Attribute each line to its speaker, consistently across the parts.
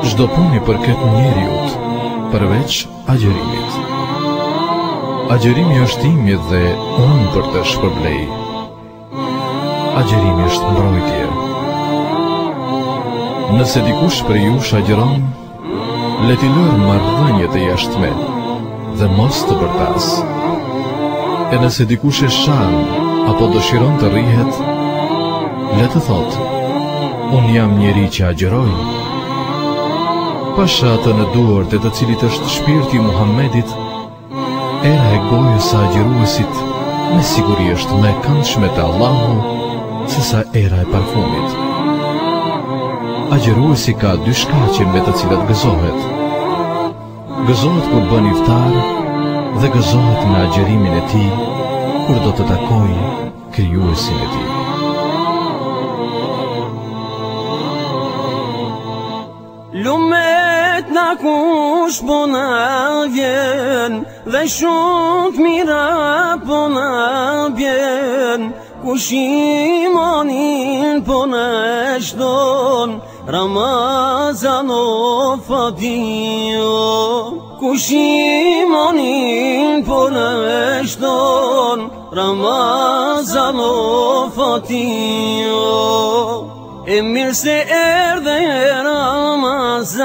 Speaker 1: Çdo puni për këtë njeriut, përveç agjërimit. Agjërimi është imi dhe unë për të shpërblej. Agjërimi është mbrojtje. Nëse dikush për jush agjëron, le t'i lërë marrëdhëniet e jashtme dhe mos të bërtas. E nëse dikush e shan apo dëshiron të rrihet, le të thotë, unë jam njeri që agjëroj. Pasha atë në duart e të cilit është shpirti Muhammedit, era e gojës së agjëruesit me siguri është më e këndshme te Allahu se sa era e parfumit. Agjëruesi ka dy shkaqe me të cilat gëzohet. Gëzohet kur bën iftar dhe gëzohet me agjërimin e tij kur do të takojë krijuesin e tij.
Speaker 2: Lumet na kush po na vjen, dhe shumë të mira po na vjen, kush imanin po na shton, Ramazan o fadio. Kush imanin po na shton, Ramazan o fadio. E mirë se erdhe Ramazan,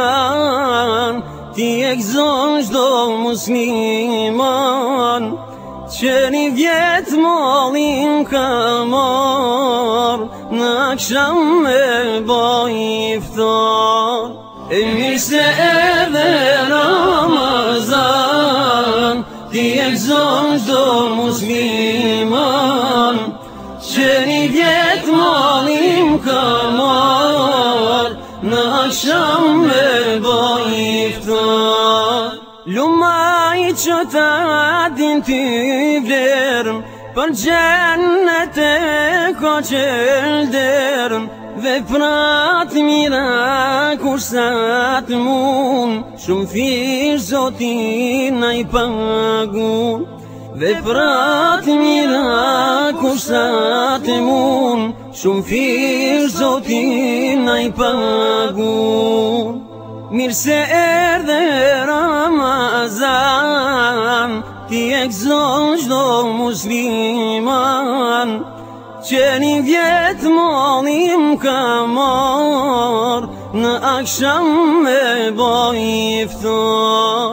Speaker 2: ti e gëzon çdo musliman, që një vjetë mollin ka marrë, në akşam me boj iftar. E mirë se erdhe Ramazan, ti e gëzon çdo musliman, që një vjetë mollin ka marrë, në akşam me boj iftar. Lumaj që ta din t'i vlerën, për gjennet e ka qelderën, veprat mira kur sa të mund, shumë fish Zotin na i pagun. Veprat mira kur sa të mund, shumë fish Zotin na i pagun. Mirë se erdhe Ramazan, ti e gëzon çdo musliman, që një vjetë mollim ka marrë, në akşam me boj iftar.